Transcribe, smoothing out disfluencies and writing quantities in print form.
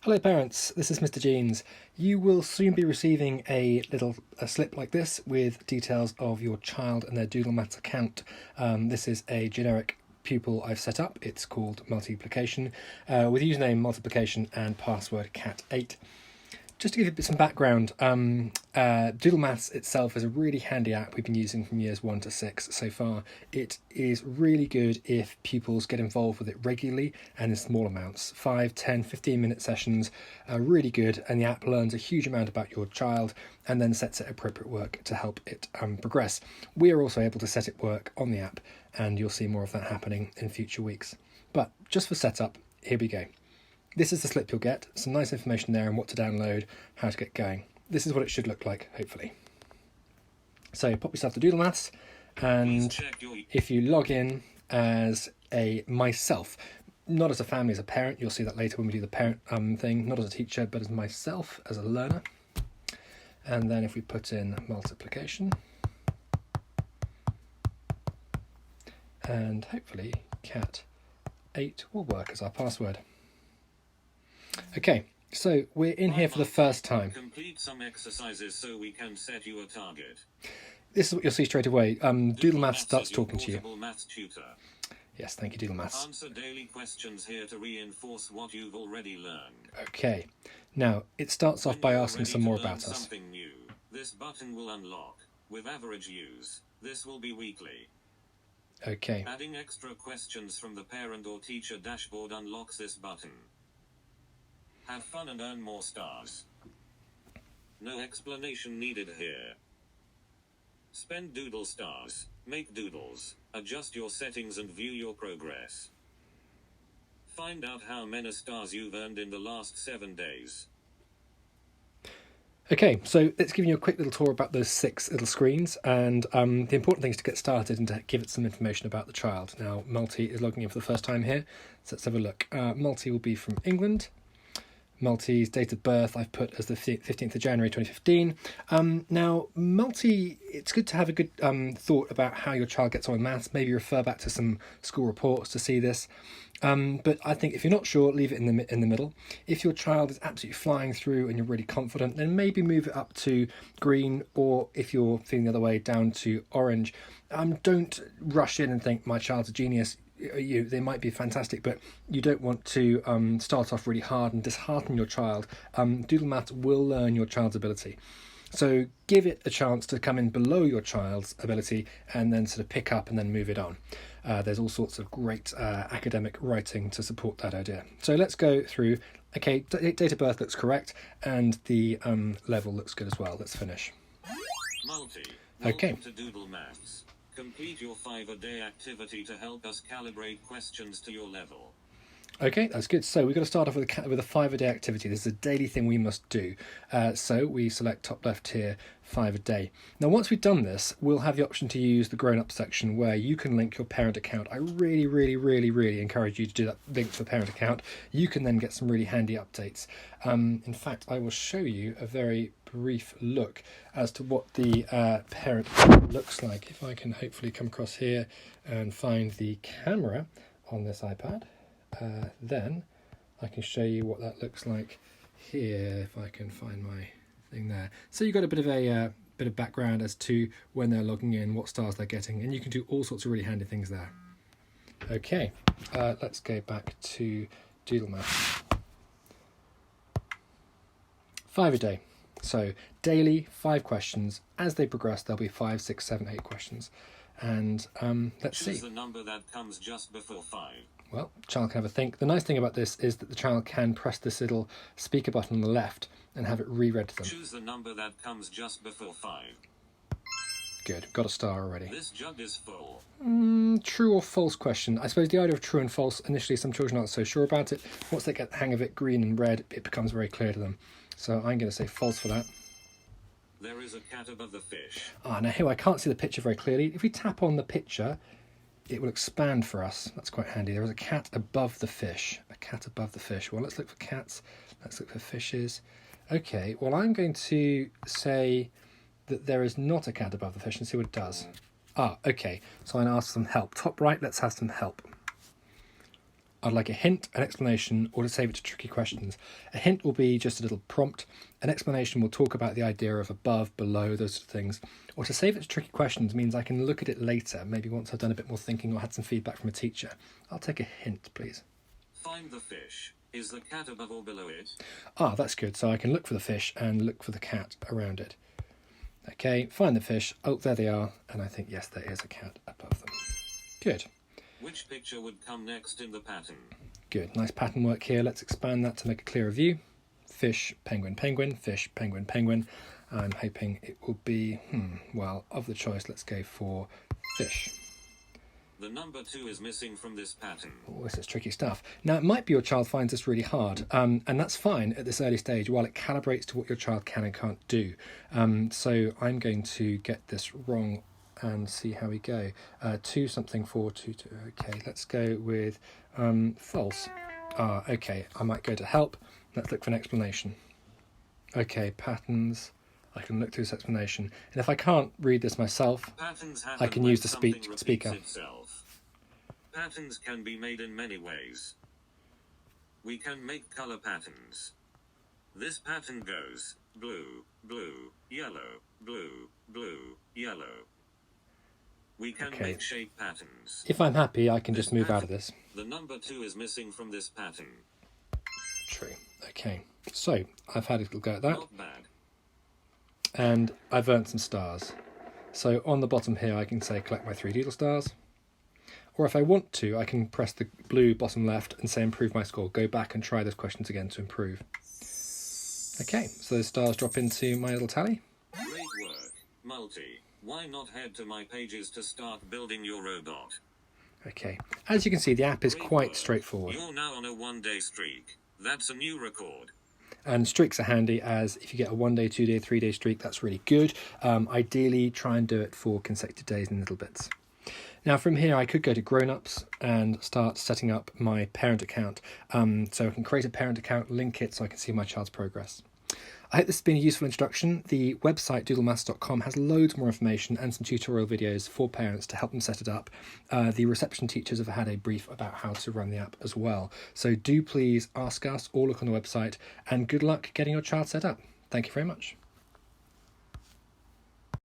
Hello parents, this is Mr Jeens. You will soon be receiving a slip like this with details of your child and their Doodlemaths account. This is a generic pupil I've set up. It's called multiplication with username multiplication and password cat8. Just to give you some background, Doodlemaths itself is a really handy app we've been using from years 1 to 6 so far. It is really good if pupils get involved with it regularly and in small amounts. 5, 10, 15-minute sessions are really good, and the app learns a huge amount about your child and then sets it appropriate work to help it progress. We are also able to set it work on the app, and you'll see more of that happening in future weeks. But just for setup, here we go. This is the slip you'll get, some nice information there on what to download, how to get going. This is what it should look like, hopefully. So pop yourself to Doodlemaths, and if you log in as a myself, not as a family, as a parent, you'll see that later when we do the parent thing, not as a teacher, but as myself, as a learner. And then if we put in multiplication, and hopefully cat8 will work as our password. Okay, so we're in here for the first time. Complete some exercises so we can set you a target. This is what you'll see straight away. Doodlemaths starts talking to you. Maths tutor. Yes, thank you, Doodlemaths. Answer daily questions here to reinforce what you've already learned. Okay, now it starts off by asking some more about us. Something new. This button will unlock. With average use, this will be weekly. Okay. Adding extra questions from the parent or teacher dashboard unlocks this button. Have fun and earn more stars. No explanation needed here. Spend doodle stars, make doodles, adjust your settings and view your progress. Find out how many stars you've earned in the last 7 days. Okay, so let's give you a quick little tour about those 6 little screens, and the important thing is to get started and to give it some information about the child. Now, Multi is logging in for the first time here, so let's have a look. Multi will be from England. Multi's date of birth I've put as the 15th of January 2015. Now, Multi, it's good to have a good thought about how your child gets on with maths. Maybe refer back to some school reports to see this. But I think if you're not sure, leave it in the middle. If your child is absolutely flying through and you're really confident, then maybe move it up to green, or if you're feeling the other way, down to orange. Don't rush in and think my child's a genius. They might be fantastic, but you don't want to start off really hard and dishearten your child. Doodlemaths will learn your child's ability. So give it a chance to come in below your child's ability and then sort of pick up and then move it on. There's all sorts of great academic writing to support that idea. So let's go through. Okay, date of birth looks correct, and the level looks good as well. Let's finish. Multi. Okay. Welcome to Doodlemaths. Complete your 5-a-day activity to help us calibrate questions to your level. Okay, that's good. So we've got to start off with a 5-a-day activity. This is a daily thing we must do. So we select top left here, 5 a day. Now, once we've done this, we'll have the option to use the grown-up section where you can link your parent account. I really encourage you to do that, link to the parent account. You can then get some really handy updates. In fact, I will show you a very brief look as to what the parent looks like. If I can hopefully come across here and find the camera on this iPad, then I can show you what that looks like here, if I can find my thing there. So you've got a bit of background as to when they're logging in, what stars they're getting, and you can do all sorts of really handy things there. Okay, let's go back to Doodlemaths. 5 a day. So daily, 5 questions. As they progress, there'll be 5, 6, 7, 8 questions. And let's see. Choose the number that comes just before 5. Well, child can have a think. The nice thing about this is that the child can press this little speaker button on the left and have it reread to them. Choose the number that comes just before 5. Good, got a star already. This jug is full. True or false question. I suppose the idea of true and false, initially some children aren't so sure about it. Once they get the hang of it, green and red, it becomes very clear to them. So I'm going to say false for that. There is a cat above the fish. Now here I can't see the picture very clearly. If we tap on the picture, it will expand for us. That's quite handy. There is a cat above the fish. A cat above the fish. Well, let's look for cats. Let's look for fishes. Okay, well, I'm going to say that there is not a cat above the fish and see what it does. Okay. So I'm going to ask some help. Top right, let's have some help. I'd like a hint, an explanation, or to save it to tricky questions. A hint will be just a little prompt. An explanation will talk about the idea of above, below, those sort of things. Or to save it to tricky questions means I can look at it later, maybe once I've done a bit more thinking or had some feedback from a teacher. I'll take a hint, please. Find the fish. Is the cat above or below it? Ah, that's good. So I can look for the fish and look for the cat around it. Okay, find the fish. Oh, there they are. And I think, yes, there is a cat above them. Good. Which picture would come next in the pattern? Good. Nice pattern work here. Let's expand that to make a clearer view. Fish, penguin, penguin, fish, penguin, penguin. I'm hoping it will be, well, of the choice, let's go for fish. The number 2 is missing from this pattern. Oh, this is tricky stuff. Now, it might be your child finds this really hard, and that's fine at this early stage while it calibrates to what your child can and can't do. So I'm going to get this wrong and see how we go. 2 something 4, 2, 2. Okay, let's go with false. Okay, I might go to help. Let's look for an explanation. Okay, patterns. I can look through this explanation. And if I can't read this myself, I can use the speaker. Patterns can be made in many ways. We can make color patterns. This pattern goes blue, blue, yellow, blue, blue, yellow. We can make shape patterns. If I'm happy, I can just move out of this. The number 2 is missing from this pattern. True. Okay, so I've had a little go at that. Not bad. And I've earned some stars. So on the bottom here I can say collect my 3 doodle stars. Or if I want to, I can press the blue bottom left and say improve my score. Go back and try those questions again to improve. Okay, so those stars drop into my little tally. Great work, Multi. Why not head to my pages to start building your robot? Okay, as you can see, the app is quite straightforward. You're now on a 1-day streak. That's a new record. And streaks are handy, as if you get a 1-day, 2-day, 3-day streak, that's really good. Ideally, try and do it for consecutive days in little bits. Now from here I could go to grown-ups and start setting up my parent account. So I can create a parent account, link it so I can see my child's progress. I hope this has been a useful introduction. The website doodlemaths.com has loads more information and some tutorial videos for parents to help them set it up. The reception teachers have had a brief about how to run the app as well. So do please ask us or look on the website, and good luck getting your child set up. Thank you very much.